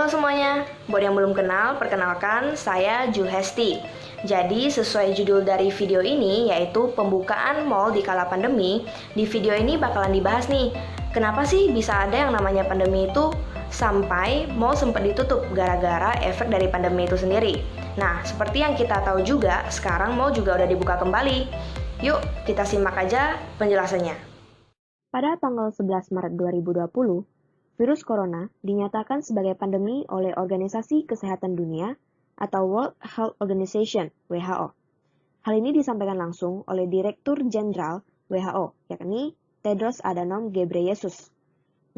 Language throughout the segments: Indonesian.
Halo semuanya, buat yang belum kenal, perkenalkan saya Ju Hesti. Jadi sesuai judul dari video ini yaitu pembukaan mall di kala pandemi, di video ini bakalan dibahas nih, kenapa sih bisa ada yang namanya pandemi itu sampai mall sempat ditutup gara-gara efek dari pandemi itu sendiri. Nah, seperti yang kita tahu juga, sekarang mall juga udah dibuka kembali. Yuk, kita simak aja penjelasannya. Pada tanggal 11 Maret 2020, virus corona dinyatakan sebagai pandemi oleh Organisasi Kesehatan Dunia atau World Health Organization (WHO). Hal ini disampaikan langsung oleh Direktur Jenderal WHO, yakni Tedros Adhanom Ghebreyesus.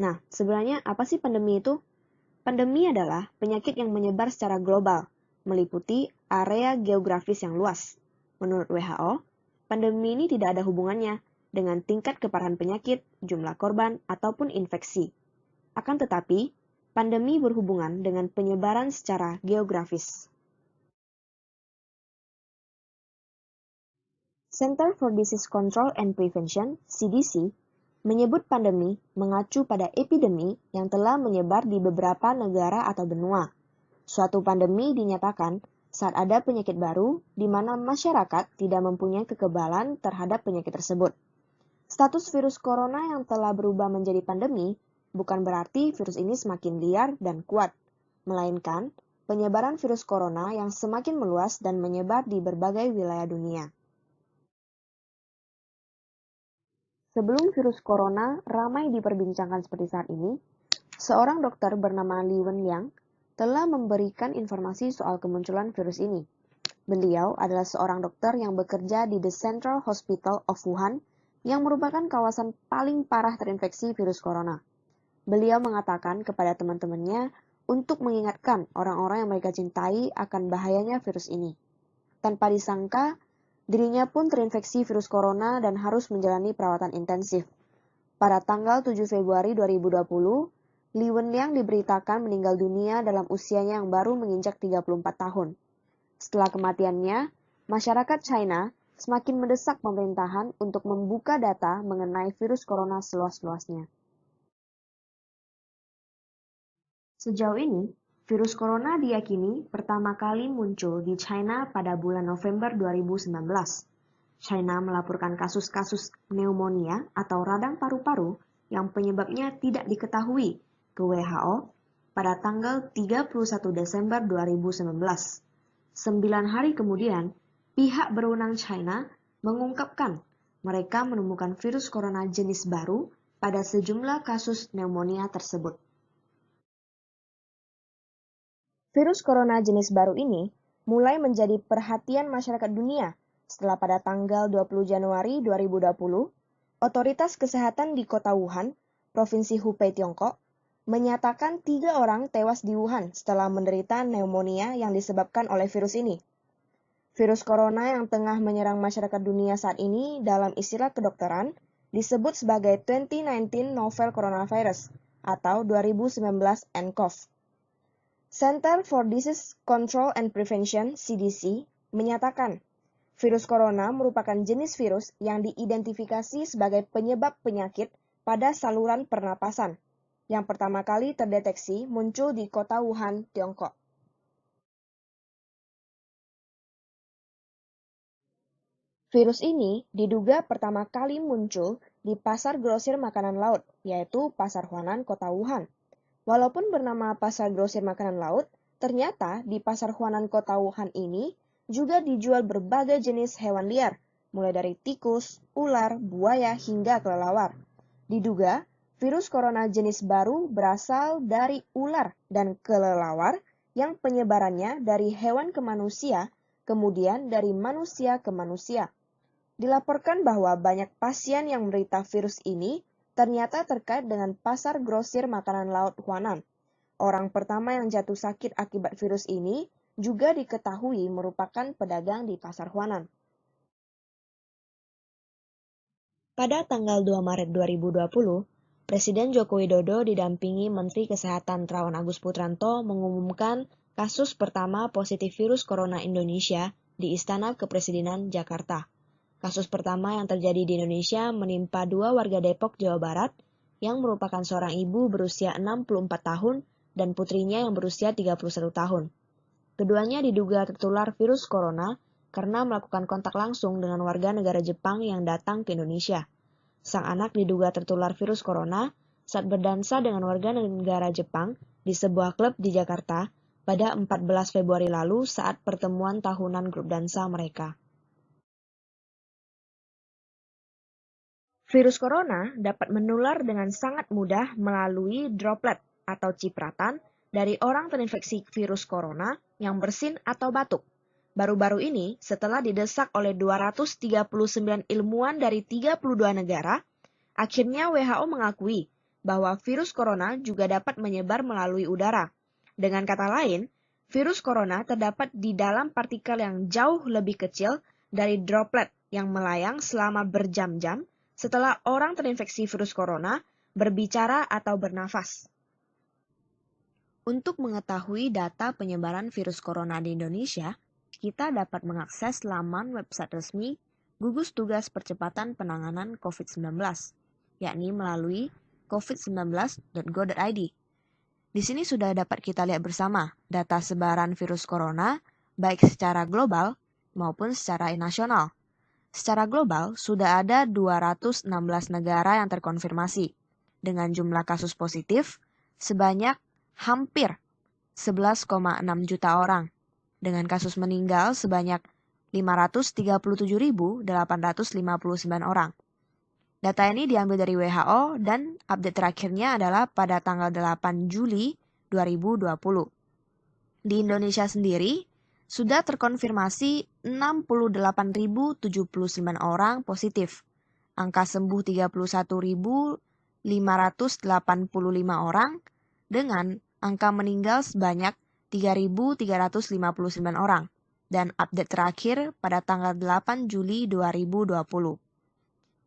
Nah, sebenarnya apa sih pandemi itu? Pandemi adalah penyakit yang menyebar secara global, meliputi area geografis yang luas. Menurut WHO, pandemi ini tidak ada hubungannya dengan tingkat keparahan penyakit, jumlah korban, ataupun infeksi. Akan tetapi, pandemi berhubungan dengan penyebaran secara geografis. Center for Disease Control and Prevention, CDC, menyebut pandemi mengacu pada epidemi yang telah menyebar di beberapa negara atau benua. Suatu pandemi dinyatakan saat ada penyakit baru di mana masyarakat tidak mempunyai kekebalan terhadap penyakit tersebut. Status virus corona yang telah berubah menjadi pandemi bukan berarti virus ini semakin liar dan kuat, melainkan penyebaran virus corona yang semakin meluas dan menyebar di berbagai wilayah dunia. Sebelum virus corona ramai diperbincangkan seperti saat ini, seorang dokter bernama Li Wenliang telah memberikan informasi soal kemunculan virus ini. Beliau adalah seorang dokter yang bekerja di The Central Hospital of Wuhan yang merupakan kawasan paling parah terinfeksi virus corona. Beliau mengatakan kepada teman-temannya untuk mengingatkan orang-orang yang mereka cintai akan bahayanya virus ini. Tanpa disangka, dirinya pun terinfeksi virus corona dan harus menjalani perawatan intensif. Pada tanggal 7 Februari 2020, Li Wenliang diberitakan meninggal dunia dalam usianya yang baru menginjak 34 tahun. Setelah kematiannya, masyarakat China semakin mendesak pemerintahan untuk membuka data mengenai virus corona seluas-luasnya. Sejauh ini, virus corona diyakini pertama kali muncul di China pada bulan November 2019. China melaporkan kasus-kasus pneumonia atau radang paru-paru yang penyebabnya tidak diketahui ke WHO pada tanggal 31 Desember 2019. 9 hari kemudian, pihak berwenang China mengungkapkan mereka menemukan virus corona jenis baru pada sejumlah kasus pneumonia tersebut. Virus corona jenis baru ini mulai menjadi perhatian masyarakat dunia setelah pada tanggal 20 Januari 2020, Otoritas Kesehatan di Kota Wuhan, Provinsi Hubei, Tiongkok, menyatakan 3 orang tewas di Wuhan setelah menderita pneumonia yang disebabkan oleh virus ini. Virus corona yang tengah menyerang masyarakat dunia saat ini dalam istilah kedokteran disebut sebagai 2019 Novel Coronavirus atau 2019 nCoV. Center for Disease Control and Prevention (CDC) menyatakan virus corona merupakan jenis virus yang diidentifikasi sebagai penyebab penyakit pada saluran pernapasan, yang pertama kali terdeteksi muncul di kota Wuhan, Tiongkok. Virus ini diduga pertama kali muncul di pasar grosir makanan laut, yaitu Pasar Huanan, Kota Wuhan. Walaupun bernama Pasar Grosir Makanan Laut, ternyata di Pasar Huanan Kota Wuhan ini juga dijual berbagai jenis hewan liar, mulai dari tikus, ular, buaya, hingga kelelawar. Diduga, virus corona jenis baru berasal dari ular dan kelelawar yang penyebarannya dari hewan ke manusia, kemudian dari manusia ke manusia. Dilaporkan bahwa banyak pasien yang menderita virus ini ternyata terkait dengan Pasar Grosir Makanan Laut Huanan. Orang pertama yang jatuh sakit akibat virus ini juga diketahui merupakan pedagang di Pasar Huanan. Pada tanggal 2 Maret 2020, Presiden Joko Widodo didampingi Menteri Kesehatan Terawan Agus Putranto mengumumkan kasus pertama positif virus corona Indonesia di Istana Kepresidenan Jakarta. Kasus pertama yang terjadi di Indonesia menimpa 2 warga Depok, Jawa Barat, yang merupakan seorang ibu berusia 64 tahun dan putrinya yang berusia 31 tahun. Keduanya diduga tertular virus corona karena melakukan kontak langsung dengan warga negara Jepang yang datang ke Indonesia. Sang anak diduga tertular virus corona saat berdansa dengan warga negara Jepang di sebuah klub di Jakarta pada 14 Februari lalu saat pertemuan tahunan grup dansa mereka. Virus corona dapat menular dengan sangat mudah melalui droplet atau cipratan dari orang terinfeksi virus corona yang bersin atau batuk. Baru-baru ini, setelah didesak oleh 239 ilmuwan dari 32 negara, akhirnya WHO mengakui bahwa virus corona juga dapat menyebar melalui udara. Dengan kata lain, virus corona terdapat di dalam partikel yang jauh lebih kecil dari droplet yang melayang selama berjam-jam setelah orang terinfeksi virus corona berbicara atau bernafas. Untuk mengetahui data penyebaran virus corona di Indonesia, kita dapat mengakses laman website resmi Gugus Tugas Percepatan Penanganan COVID-19, yakni melalui covid19.go.id. Di sini sudah dapat kita lihat bersama data sebaran virus corona, baik secara global maupun secara nasional. Secara global, sudah ada 216 negara yang terkonfirmasi, dengan jumlah kasus positif sebanyak hampir 11,6 juta orang, dengan kasus meninggal sebanyak 537.859 orang. Data ini diambil dari WHO dan update terakhirnya adalah pada tanggal 8 Juli 2020. Di Indonesia sendiri, sudah terkonfirmasi 68.079 orang positif. Angka sembuh 31.585 orang dengan angka meninggal sebanyak 3.359 orang. Dan update terakhir pada tanggal 8 Juli 2020.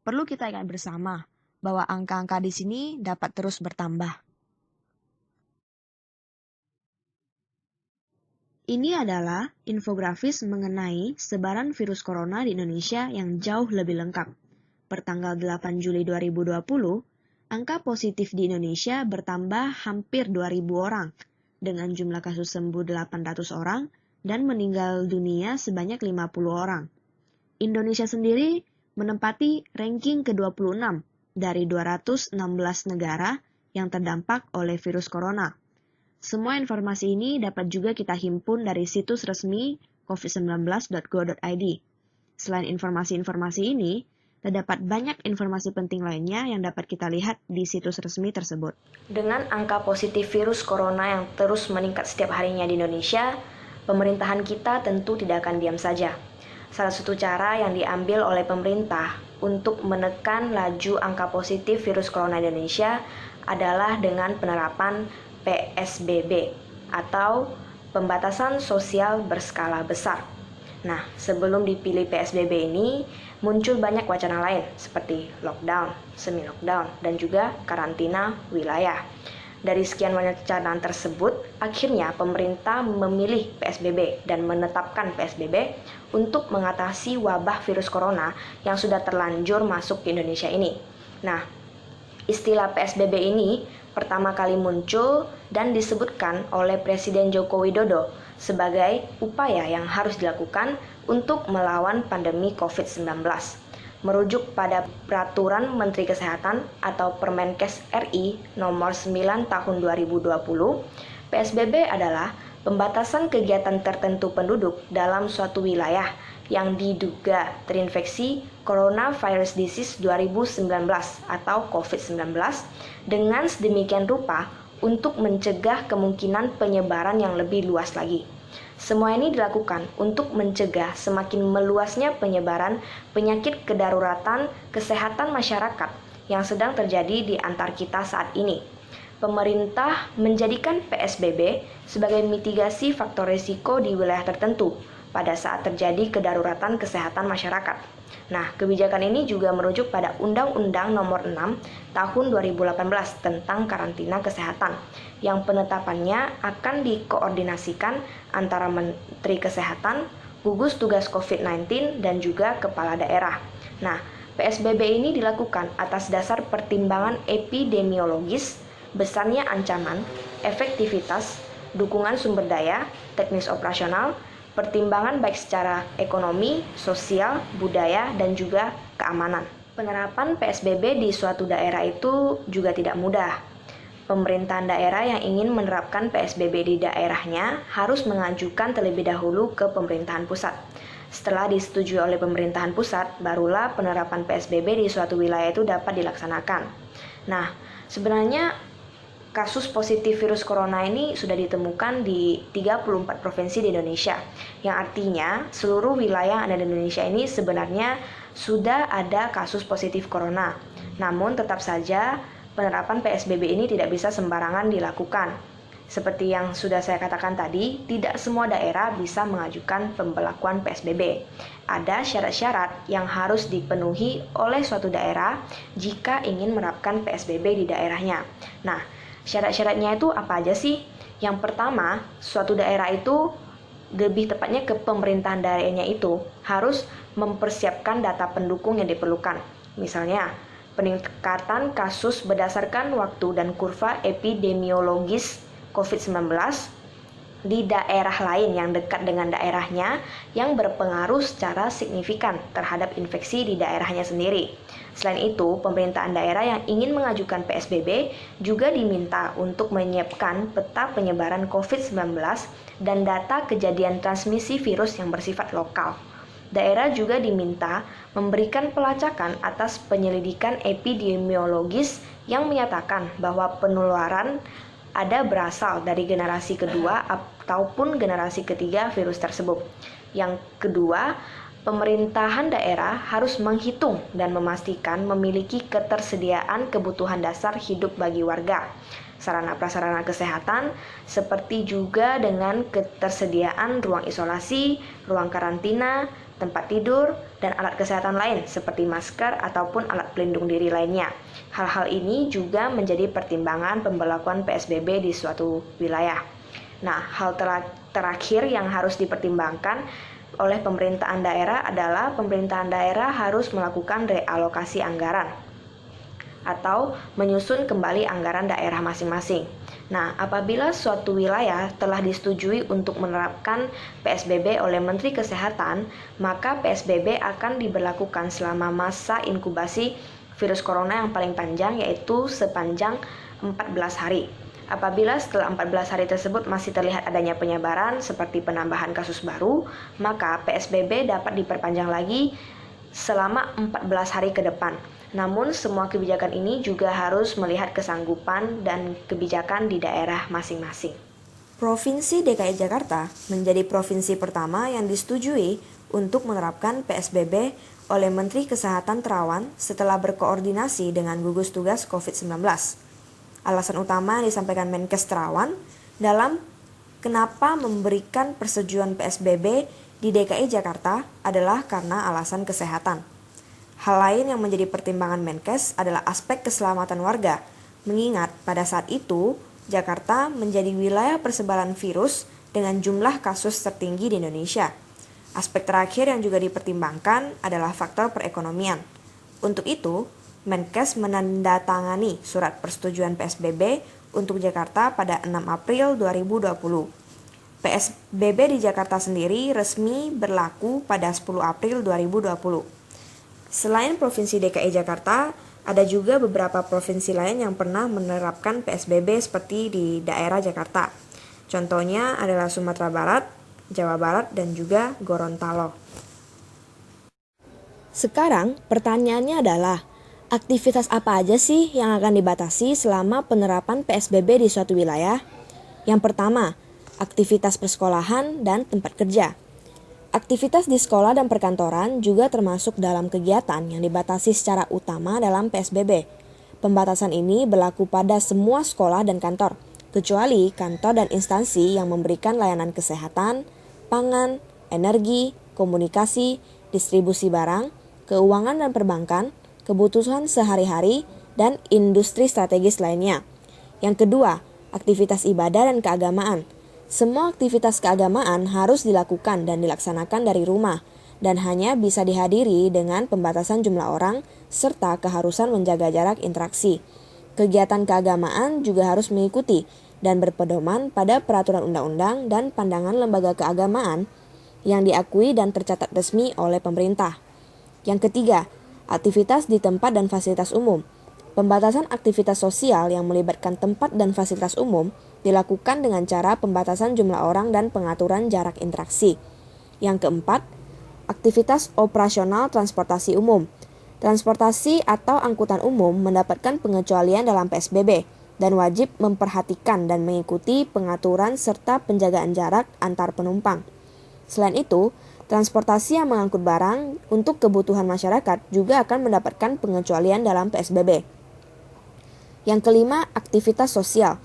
Perlu kita ingat bersama bahwa angka-angka di sini dapat terus bertambah. Ini adalah infografis mengenai sebaran virus corona di Indonesia yang jauh lebih lengkap. Pertanggal 8 Juli 2020, angka positif di Indonesia bertambah hampir 2.000 orang, dengan jumlah kasus sembuh 800 orang dan meninggal dunia sebanyak 50 orang. Indonesia sendiri menempati ranking ke-26 dari 216 negara yang terdampak oleh virus corona. Semua informasi ini dapat juga kita himpun dari situs resmi covid19.go.id. Selain informasi-informasi ini, terdapat banyak informasi penting lainnya yang dapat kita lihat di situs resmi tersebut. Dengan angka positif virus corona yang terus meningkat setiap harinya di Indonesia, pemerintahan kita tentu tidak akan diam saja. Salah satu cara yang diambil oleh pemerintah untuk menekan laju angka positif virus corona di Indonesia adalah dengan penerapan PSBB atau pembatasan sosial berskala besar. Nah, sebelum dipilih PSBB ini, muncul banyak wacana lain seperti lockdown, semi-lockdown, dan juga karantina wilayah. Dari sekian banyak wacana tersebut, akhirnya pemerintah memilih PSBB dan menetapkan PSBB untuk mengatasi wabah virus corona yang sudah terlanjur masuk ke Indonesia ini. Nah, istilah PSBB ini pertama kali muncul dan disebutkan oleh Presiden Joko Widodo sebagai upaya yang harus dilakukan untuk melawan pandemi COVID-19. Merujuk pada Peraturan Menteri Kesehatan atau Permenkes RI nomor 9 tahun 2020, PSBB adalah pembatasan kegiatan tertentu penduduk dalam suatu wilayah yang diduga terinfeksi Coronavirus Disease 2019 atau COVID-19 dengan sedemikian rupa untuk mencegah kemungkinan penyebaran yang lebih luas lagi. Semua ini dilakukan untuk mencegah semakin meluasnya penyebaran penyakit kedaruratan kesehatan masyarakat yang sedang terjadi di antar kita saat ini. Pemerintah menjadikan PSBB sebagai mitigasi faktor risiko di wilayah tertentu pada saat terjadi kedaruratan kesehatan masyarakat. Nah, kebijakan ini juga merujuk pada Undang-Undang Nomor 6 Tahun 2018 tentang karantina kesehatan, yang penetapannya akan dikoordinasikan antara Menteri Kesehatan, gugus tugas COVID-19, dan juga kepala daerah. Nah, PSBB ini dilakukan atas dasar pertimbangan epidemiologis, besarnya ancaman, efektivitas, dukungan sumber daya, teknis operasional, pertimbangan baik secara ekonomi, sosial, budaya, dan juga keamanan. Penerapan PSBB di suatu daerah itu juga tidak mudah. Pemerintahan daerah yang ingin menerapkan PSBB di daerahnya harus mengajukan terlebih dahulu ke pemerintahan pusat. Setelah disetujui oleh pemerintahan pusat, barulah penerapan PSBB di suatu wilayah itu dapat dilaksanakan. Nah, sebenarnya kasus positif virus corona ini sudah ditemukan di 34 provinsi di Indonesia, yang artinya seluruh wilayah yang ada di Indonesia ini sebenarnya sudah ada kasus positif corona. Namun tetap saja penerapan PSBB ini tidak bisa sembarangan dilakukan. Seperti yang sudah saya katakan tadi, tidak semua daerah bisa mengajukan pemberlakuan PSBB. Ada syarat-syarat yang harus dipenuhi oleh suatu daerah jika ingin menerapkan PSBB di daerahnya. Nah, syarat-syaratnya itu apa aja sih? Yang pertama, suatu daerah itu, lebih tepatnya ke pemerintahan daerahnya itu, harus mempersiapkan data pendukung yang diperlukan. Misalnya, peningkatan kasus berdasarkan waktu dan kurva epidemiologis COVID-19 di daerah lain yang dekat dengan daerahnya yang berpengaruh secara signifikan terhadap infeksi di daerahnya sendiri. Selain itu, pemerintahan daerah yang ingin mengajukan PSBB juga diminta untuk menyiapkan peta penyebaran COVID-19 dan data kejadian transmisi virus yang bersifat lokal. Daerah juga diminta memberikan pelacakan atas penyelidikan epidemiologis yang menyatakan bahwa penularan ada berasal dari generasi kedua ataupun generasi ketiga virus tersebut. Yang kedua, pemerintahan daerah harus menghitung dan memastikan memiliki ketersediaan kebutuhan dasar hidup bagi warga, sarana prasarana kesehatan, seperti juga dengan ketersediaan ruang isolasi, ruang karantina, tempat tidur, dan alat kesehatan lain seperti masker ataupun alat pelindung diri lainnya. Hal-hal ini juga menjadi pertimbangan pemberlakuan PSBB di suatu wilayah. Nah, hal terakhir yang harus dipertimbangkan oleh pemerintahan daerah adalah pemerintahan daerah harus melakukan realokasi anggaran atau menyusun kembali anggaran daerah masing-masing. Nah, apabila suatu wilayah telah disetujui untuk menerapkan PSBB oleh Menteri Kesehatan, maka PSBB akan diberlakukan selama masa inkubasi virus corona yang paling panjang, yaitu sepanjang 14 hari. Apabila setelah 14 hari tersebut masih terlihat adanya penyebaran seperti penambahan kasus baru, maka PSBB dapat diperpanjang lagi selama 14 hari ke depan. Namun semua kebijakan ini juga harus melihat kesanggupan dan kebijakan di daerah masing-masing. Provinsi DKI Jakarta menjadi provinsi pertama yang disetujui untuk menerapkan PSBB oleh Menteri Kesehatan Terawan setelah berkoordinasi dengan gugus tugas COVID-19. Alasan utama yang disampaikan Menkes Terawan dalam kenapa memberikan persetujuan PSBB di DKI Jakarta adalah karena alasan kesehatan. Hal lain yang menjadi pertimbangan Menkes adalah aspek keselamatan warga, mengingat pada saat itu Jakarta menjadi wilayah persebaran virus dengan jumlah kasus tertinggi di Indonesia. Aspek terakhir yang juga dipertimbangkan adalah faktor perekonomian. Untuk itu, Menkes menandatangani surat persetujuan PSBB untuk Jakarta pada 6 April 2020. PSBB di Jakarta sendiri resmi berlaku pada 10 April 2020. Selain Provinsi DKI Jakarta, ada juga beberapa provinsi lain yang pernah menerapkan PSBB seperti di daerah Jakarta. Contohnya adalah Sumatera Barat, Jawa Barat, dan juga Gorontalo. Sekarang pertanyaannya adalah, aktivitas apa aja sih yang akan dibatasi selama penerapan PSBB di suatu wilayah? Yang pertama, aktivitas persekolahan dan tempat kerja. Aktivitas di sekolah dan perkantoran juga termasuk dalam kegiatan yang dibatasi secara utama dalam PSBB. Pembatasan ini berlaku pada semua sekolah dan kantor, kecuali kantor dan instansi yang memberikan layanan kesehatan, pangan, energi, komunikasi, distribusi barang, keuangan dan perbankan, kebutuhan sehari-hari, dan industri strategis lainnya. Yang kedua, aktivitas ibadah dan keagamaan. Semua aktivitas keagamaan harus dilakukan dan dilaksanakan dari rumah dan hanya bisa dihadiri dengan pembatasan jumlah orang serta keharusan menjaga jarak interaksi. Kegiatan keagamaan juga harus mengikuti dan berpedoman pada peraturan undang-undang dan pandangan lembaga keagamaan yang diakui dan tercatat resmi oleh pemerintah. Yang ketiga, aktivitas di tempat dan fasilitas umum. Pembatasan aktivitas sosial yang melibatkan tempat dan fasilitas umum dilakukan dengan cara pembatasan jumlah orang dan pengaturan jarak interaksi. Yang keempat, aktivitas operasional transportasi umum. Transportasi atau angkutan umum mendapatkan pengecualian dalam PSBB dan wajib memperhatikan dan mengikuti pengaturan serta penjagaan jarak antar penumpang. Selain itu, transportasi yang mengangkut barang untuk kebutuhan masyarakat juga akan mendapatkan pengecualian dalam PSBB. Yang kelima, aktivitas sosial.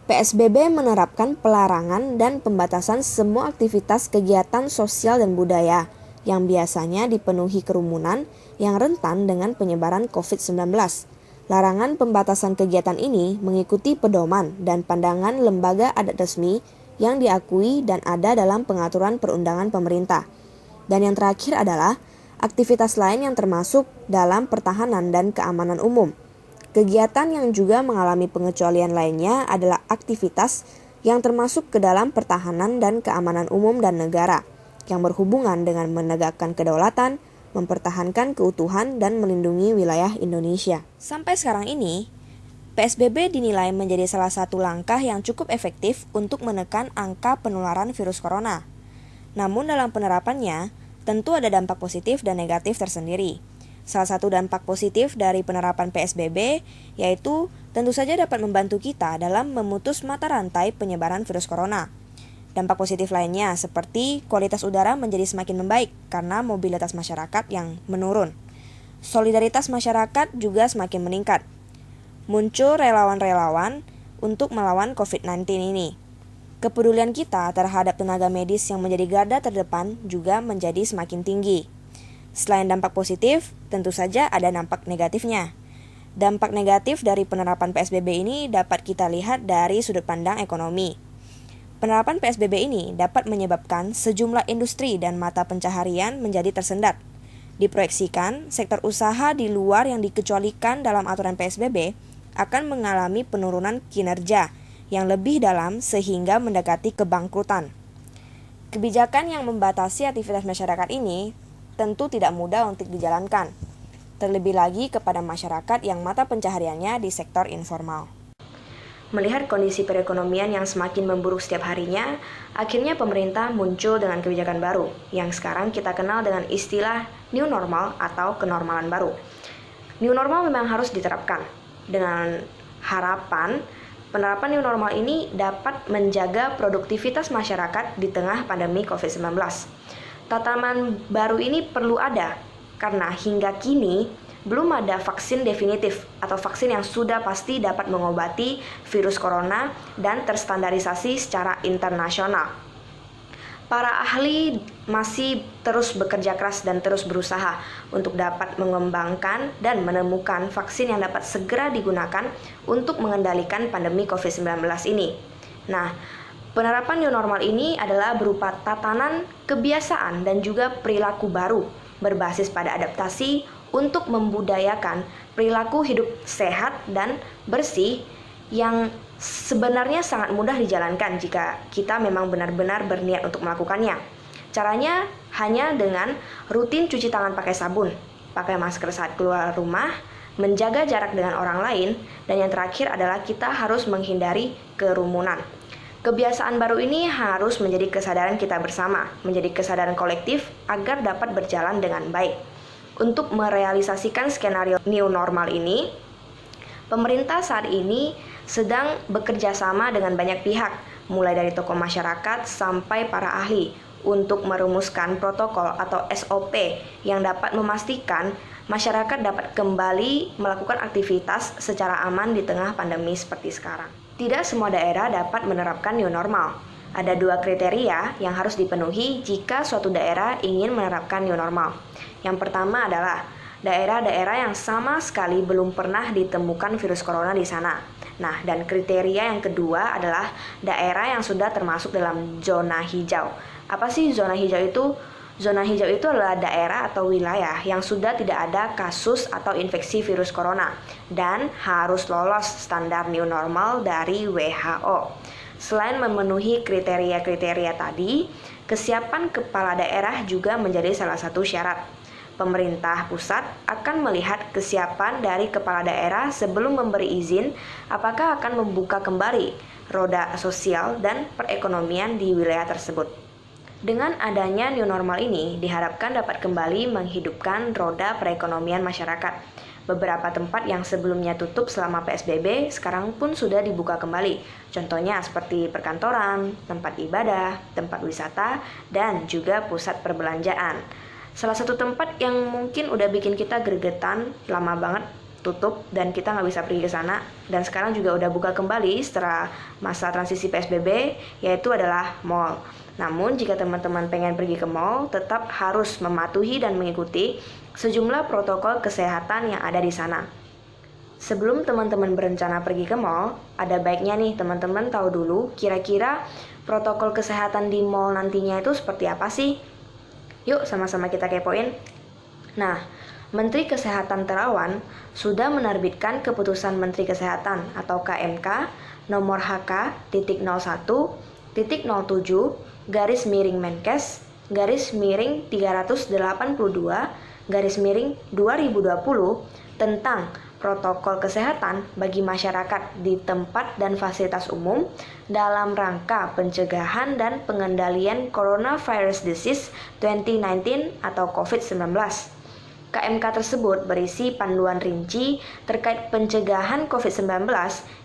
PSBB menerapkan pelarangan dan pembatasan semua aktivitas kegiatan sosial dan budaya yang biasanya dipenuhi kerumunan yang rentan dengan penyebaran COVID-19. Larangan pembatasan kegiatan ini mengikuti pedoman dan pandangan lembaga adat resmi yang diakui dan ada dalam pengaturan perundangan pemerintah. Dan yang terakhir adalah aktivitas lain yang termasuk dalam pertahanan dan keamanan umum. Kegiatan yang juga mengalami pengecualian lainnya adalah aktivitas yang termasuk ke dalam pertahanan dan keamanan umum dan negara, yang berhubungan dengan menegakkan kedaulatan, mempertahankan keutuhan, dan melindungi wilayah Indonesia. Sampai sekarang ini, PSBB dinilai menjadi salah satu langkah yang cukup efektif untuk menekan angka penularan virus corona. Namun dalam penerapannya, tentu ada dampak positif dan negatif tersendiri. Salah satu dampak positif dari penerapan PSBB yaitu tentu saja dapat membantu kita dalam memutus mata rantai penyebaran virus corona. Dampak positif lainnya seperti kualitas udara menjadi semakin membaik karena mobilitas masyarakat yang menurun. Solidaritas masyarakat juga semakin meningkat. Muncul relawan-relawan untuk melawan COVID-19 ini. Kepedulian kita terhadap tenaga medis yang menjadi garda terdepan juga menjadi semakin tinggi. Selain dampak positif, tentu saja ada dampak negatifnya. Dampak negatif dari penerapan PSBB ini dapat kita lihat dari sudut pandang ekonomi. Penerapan PSBB ini dapat menyebabkan sejumlah industri dan mata pencaharian menjadi tersendat. Diproyeksikan, sektor usaha di luar yang dikecualikan dalam aturan PSBB akan mengalami penurunan kinerja yang lebih dalam sehingga mendekati kebangkrutan. Kebijakan yang membatasi aktivitas masyarakat ini tentu tidak mudah untuk dijalankan, terlebih lagi kepada masyarakat yang mata pencahariannya di sektor informal. Melihat kondisi perekonomian yang semakin memburuk setiap harinya, akhirnya pemerintah muncul dengan kebijakan baru yang sekarang kita kenal dengan istilah new normal atau kenormalan baru. New normal memang harus diterapkan dengan harapan penerapan new normal ini dapat menjaga produktivitas masyarakat di tengah pandemi COVID-19. Tatanan baru ini perlu ada karena hingga kini belum ada vaksin definitif atau vaksin yang sudah pasti dapat mengobati virus corona dan terstandarisasi secara internasional. Para ahli masih terus bekerja keras dan terus berusaha untuk dapat mengembangkan dan menemukan vaksin yang dapat segera digunakan untuk mengendalikan pandemi COVID-19 ini. Nah, penerapan new normal ini adalah berupa tatanan kebiasaan dan juga perilaku baru berbasis pada adaptasi untuk membudayakan perilaku hidup sehat dan bersih yang sebenarnya sangat mudah dijalankan jika kita memang benar-benar berniat untuk melakukannya. Caranya hanya dengan rutin cuci tangan pakai sabun, pakai masker saat keluar rumah, menjaga jarak dengan orang lain, dan yang terakhir adalah kita harus menghindari kerumunan. Kebiasaan baru ini harus menjadi kesadaran kita bersama, menjadi kesadaran kolektif agar dapat berjalan dengan baik. Untuk merealisasikan skenario new normal ini, pemerintah saat ini sedang bekerja sama dengan banyak pihak, mulai dari tokoh masyarakat sampai para ahli, untuk merumuskan protokol atau SOP yang dapat memastikan masyarakat dapat kembali melakukan aktivitas secara aman di tengah pandemi seperti sekarang. Tidak semua daerah dapat menerapkan new normal. Ada 2 kriteria yang harus dipenuhi jika suatu daerah ingin menerapkan new normal. Yang pertama adalah daerah-daerah yang sama sekali belum pernah ditemukan virus corona di sana. Nah, dan kriteria yang kedua adalah daerah yang sudah termasuk dalam zona hijau. Apa sih zona hijau itu? Zona hijau itu adalah daerah atau wilayah yang sudah tidak ada kasus atau infeksi virus corona dan harus lolos standar new normal dari WHO. Selain memenuhi kriteria-kriteria tadi, kesiapan kepala daerah juga menjadi salah satu syarat. Pemerintah pusat akan melihat kesiapan dari kepala daerah sebelum memberi izin apakah akan membuka kembali roda sosial dan perekonomian di wilayah tersebut. Dengan adanya new normal ini diharapkan dapat kembali menghidupkan roda perekonomian masyarakat. Beberapa tempat yang sebelumnya tutup selama PSBB sekarang pun sudah dibuka kembali. Contohnya seperti perkantoran, tempat ibadah, tempat wisata, dan juga pusat perbelanjaan. Salah satu tempat yang mungkin udah bikin kita gregetan lama banget tutup dan kita nggak bisa pergi ke sana dan sekarang juga udah buka kembali setelah masa transisi PSBB yaitu adalah mall. Namun jika teman-teman pengen pergi ke mall tetap harus mematuhi dan mengikuti sejumlah protokol kesehatan yang ada di sana. Sebelum teman-teman berencana pergi ke mall, ada baiknya nih teman-teman tahu dulu kira-kira protokol kesehatan di mall nantinya itu seperti apa sih? Yuk sama-sama kita kepoin. Nah, Menteri Kesehatan Terawan sudah menerbitkan Keputusan Menteri Kesehatan atau KMK nomor HK.001-0-382-382 tentang protokol kesehatan bagi masyarakat di tempat dan fasilitas umum dalam rangka pencegahan dan pengendalian Coronavirus Disease 2019 atau COVID-19. KMK tersebut berisi panduan rinci terkait pencegahan COVID-19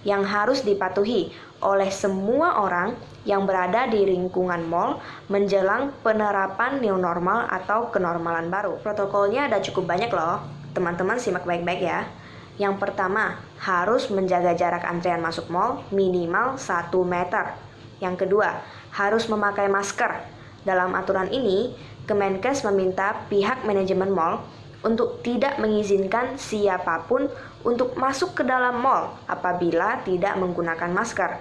yang harus dipatuhi oleh semua orang yang berada di lingkungan mall menjelang penerapan new normal atau kenormalan baru. Protokolnya ada cukup banyak loh, teman-teman simak baik-baik ya. Yang pertama, harus menjaga jarak antrean masuk mall minimal 1 meter. Yang kedua, harus memakai masker. Dalam aturan ini, Kemenkes meminta pihak manajemen mall untuk tidak mengizinkan siapapun untuk masuk ke dalam mall apabila tidak menggunakan masker.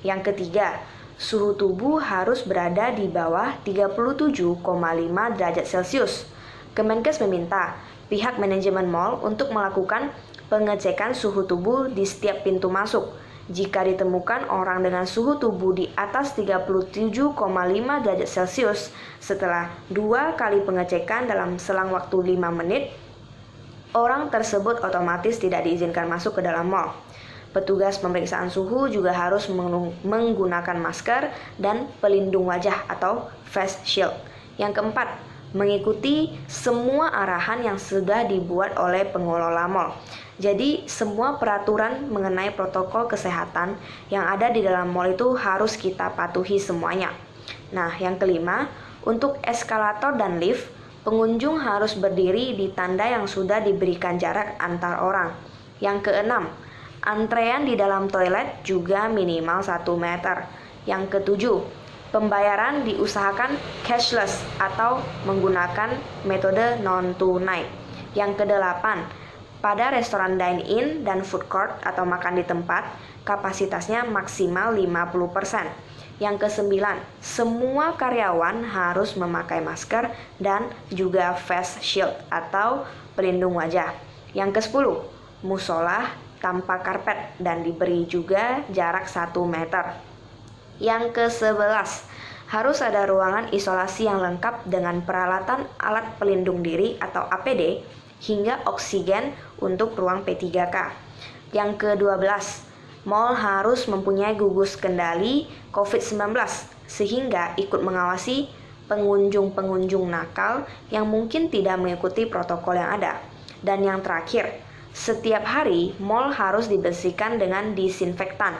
Yang ketiga, suhu tubuh harus berada di bawah 37,5 derajat Celcius. Kemenkes meminta pihak manajemen mall untuk melakukan pengecekan suhu tubuh di setiap pintu masuk. Jika ditemukan orang dengan suhu tubuh di atas 37,5 derajat Celcius setelah 2 kali pengecekan dalam selang waktu 5 menit, orang tersebut otomatis tidak diizinkan masuk ke dalam mall. Petugas pemeriksaan suhu juga harus menggunakan masker dan pelindung wajah atau face shield. Yang keempat, mengikuti semua arahan yang sudah dibuat oleh pengelola mall. Jadi semua peraturan mengenai protokol kesehatan yang ada di dalam mall itu harus kita patuhi semuanya. Nah, yang kelima, untuk eskalator dan lift, pengunjung harus berdiri di tanda yang sudah diberikan jarak antar orang. Yang keenam, antrean di dalam toilet juga minimal 1 meter. Yang ketujuh, pembayaran diusahakan cashless atau menggunakan metode non-tunai. Yang kedelapan, pada restoran dine-in dan food court atau makan di tempat, kapasitasnya maksimal 50%. Yang kesembilan, semua karyawan harus memakai masker dan juga face shield atau pelindung wajah. Yang kesepuluh, musola tanpa karpet dan diberi juga jarak 1 meter. Yang ke-11, harus ada ruangan isolasi yang lengkap dengan peralatan alat pelindung diri atau APD hingga oksigen untuk ruang P3K. Yang ke-12, mall harus mempunyai gugus kendali COVID-19 sehingga ikut mengawasi pengunjung-pengunjung nakal yang mungkin tidak mengikuti protokol yang ada. Dan yang terakhir, setiap hari mall harus dibersihkan dengan disinfektan.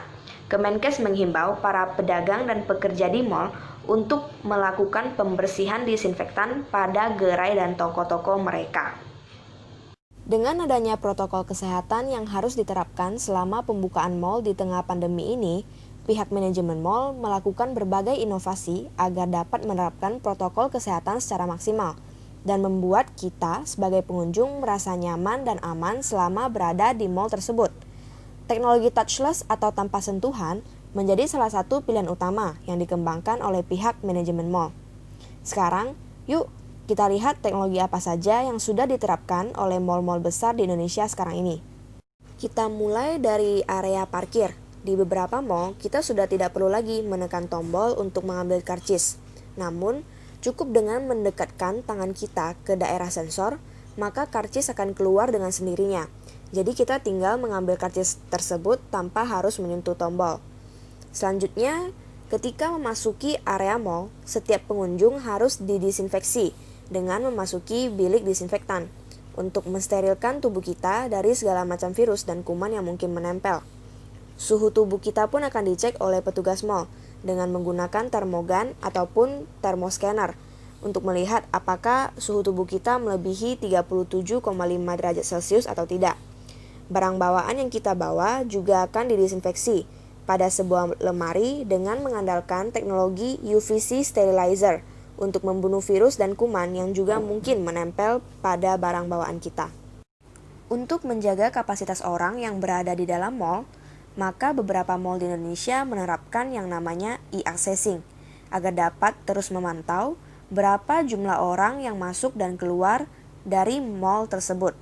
Kemenkes menghimbau para pedagang dan pekerja di mall untuk melakukan pembersihan disinfektan pada gerai dan toko-toko mereka. Dengan adanya protokol kesehatan yang harus diterapkan selama pembukaan mall di tengah pandemi ini, pihak manajemen mall melakukan berbagai inovasi agar dapat menerapkan protokol kesehatan secara maksimal dan membuat kita sebagai pengunjung merasa nyaman dan aman selama berada di mall tersebut. Teknologi touchless atau tanpa sentuhan menjadi salah satu pilihan utama yang dikembangkan oleh pihak manajemen mall. Sekarang, yuk Kita lihat teknologi apa saja yang sudah diterapkan oleh mal-mal besar di Indonesia sekarang ini. Kita mulai dari area parkir. Di beberapa mal, kita sudah tidak perlu lagi menekan tombol untuk mengambil karcis. Namun, cukup dengan mendekatkan tangan kita ke daerah sensor, maka karcis akan keluar dengan sendirinya. Jadi kita tinggal mengambil karcis tersebut tanpa harus menyentuh tombol. Selanjutnya, ketika memasuki area mal, setiap pengunjung harus didisinfeksi dengan memasuki bilik disinfektan untuk mensterilkan tubuh kita dari segala macam virus dan kuman yang mungkin menempel. Suhu tubuh kita pun akan dicek oleh petugas mal dengan menggunakan termogan ataupun termoscanner untuk melihat apakah suhu tubuh kita melebihi 37,5 derajat Celcius atau tidak. Barang bawaan yang kita bawa juga akan didisinfeksi pada sebuah lemari dengan mengandalkan teknologi UVC sterilizer untuk membunuh virus dan kuman yang juga mungkin menempel pada barang bawaan kita. Untuk menjaga kapasitas orang yang berada di dalam mal, maka beberapa mal di Indonesia menerapkan yang namanya e-accessing agar dapat terus memantau berapa jumlah orang yang masuk dan keluar dari mal tersebut.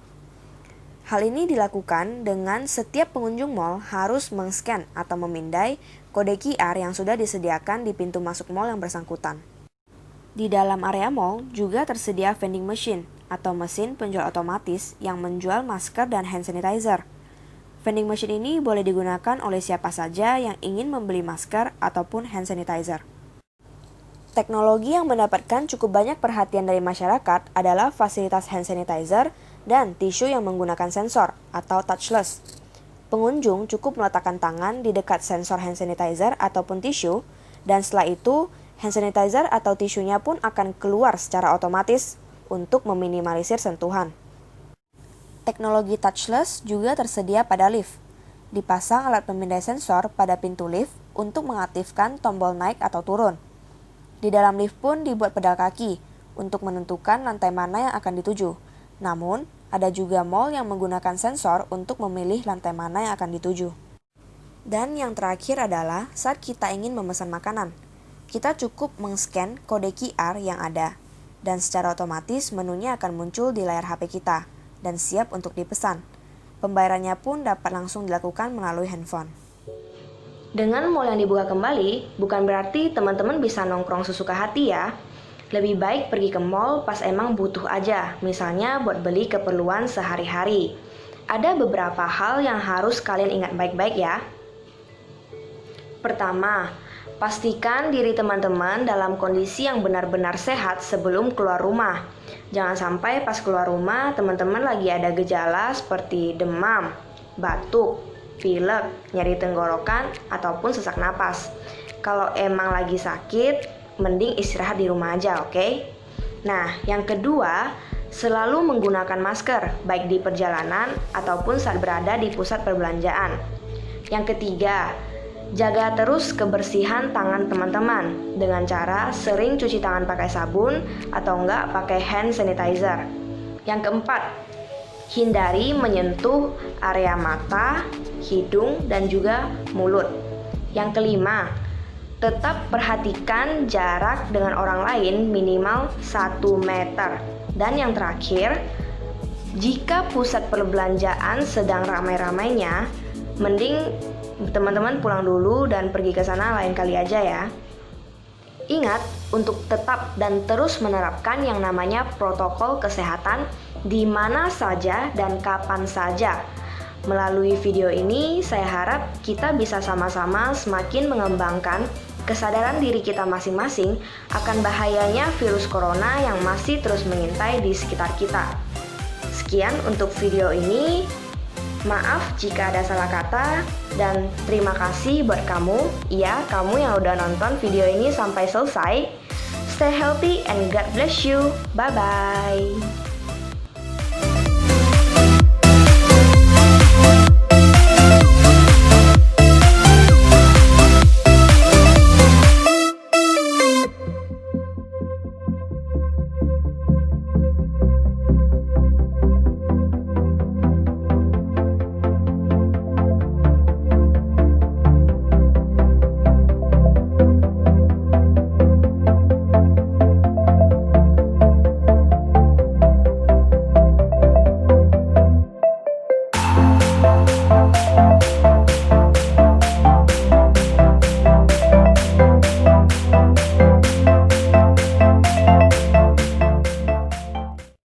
Hal ini dilakukan dengan setiap pengunjung mal harus meng-scan atau memindai kode QR yang sudah disediakan di pintu masuk mal yang bersangkutan. Di dalam area mal juga tersedia vending machine atau mesin penjual otomatis yang menjual masker dan hand sanitizer. Vending machine ini boleh digunakan oleh siapa saja yang ingin membeli masker ataupun hand sanitizer. Teknologi yang mendapatkan cukup banyak perhatian dari masyarakat adalah fasilitas hand sanitizer dan tisu yang menggunakan sensor atau touchless. Pengunjung cukup meletakkan tangan di dekat sensor hand sanitizer ataupun tisu, dan setelah itu hand sanitizer atau tisunya pun akan keluar secara otomatis untuk meminimalisir sentuhan. Teknologi touchless juga tersedia pada lift. Dipasang alat pemindai sensor pada pintu lift untuk mengaktifkan tombol naik atau turun. Di dalam lift pun dibuat pedal kaki untuk menentukan lantai mana yang akan dituju. Namun, ada juga mal yang menggunakan sensor untuk memilih lantai mana yang akan dituju. Dan yang terakhir adalah saat kita ingin memesan makanan. Kita cukup meng-scan kode QR yang ada, dan secara otomatis menunya akan muncul di layar HP kita, dan siap untuk dipesan. Pembayarannya pun dapat langsung dilakukan melalui handphone. Dengan mal yang dibuka kembali, bukan berarti teman-teman bisa nongkrong sesuka hati ya. Lebih baik pergi ke mal pas emang butuh aja, misalnya buat beli keperluan sehari-hari. Ada beberapa hal yang harus kalian ingat baik-baik ya. Pertama, pastikan diri teman-teman dalam kondisi yang benar-benar sehat sebelum keluar rumah. Jangan sampai pas keluar rumah, teman-teman lagi ada gejala seperti demam, batuk, pilek, nyeri tenggorokan, ataupun sesak napas. Kalau emang lagi sakit, mending istirahat di rumah aja, oke? Nah, yang kedua, selalu menggunakan masker, baik di perjalanan ataupun saat berada di pusat perbelanjaan. Yang ketiga, jaga terus kebersihan tangan teman-teman dengan cara sering cuci tangan pakai sabun atau enggak pakai hand sanitizer. Yang keempat, hindari menyentuh area mata, hidung, dan juga mulut. Yang kelima, tetap perhatikan jarak dengan orang lain minimal 1 meter. Dan yang terakhir, jika pusat perbelanjaan sedang ramai-ramainya, mending teman-teman pulang dulu dan pergi ke sana lain kali aja ya. Ingat untuk tetap dan terus menerapkan yang namanya protokol kesehatan di mana saja dan kapan saja. Melalui video ini, saya harap kita bisa sama-sama semakin mengembangkan kesadaran diri kita masing-masing akan bahayanya virus corona yang masih terus mengintai di sekitar kita. Sekian untuk video ini. Maaf jika ada salah kata, dan terima kasih buat kamu, kamu yang udah nonton video ini sampai selesai. Stay healthy and God bless you. Bye-bye.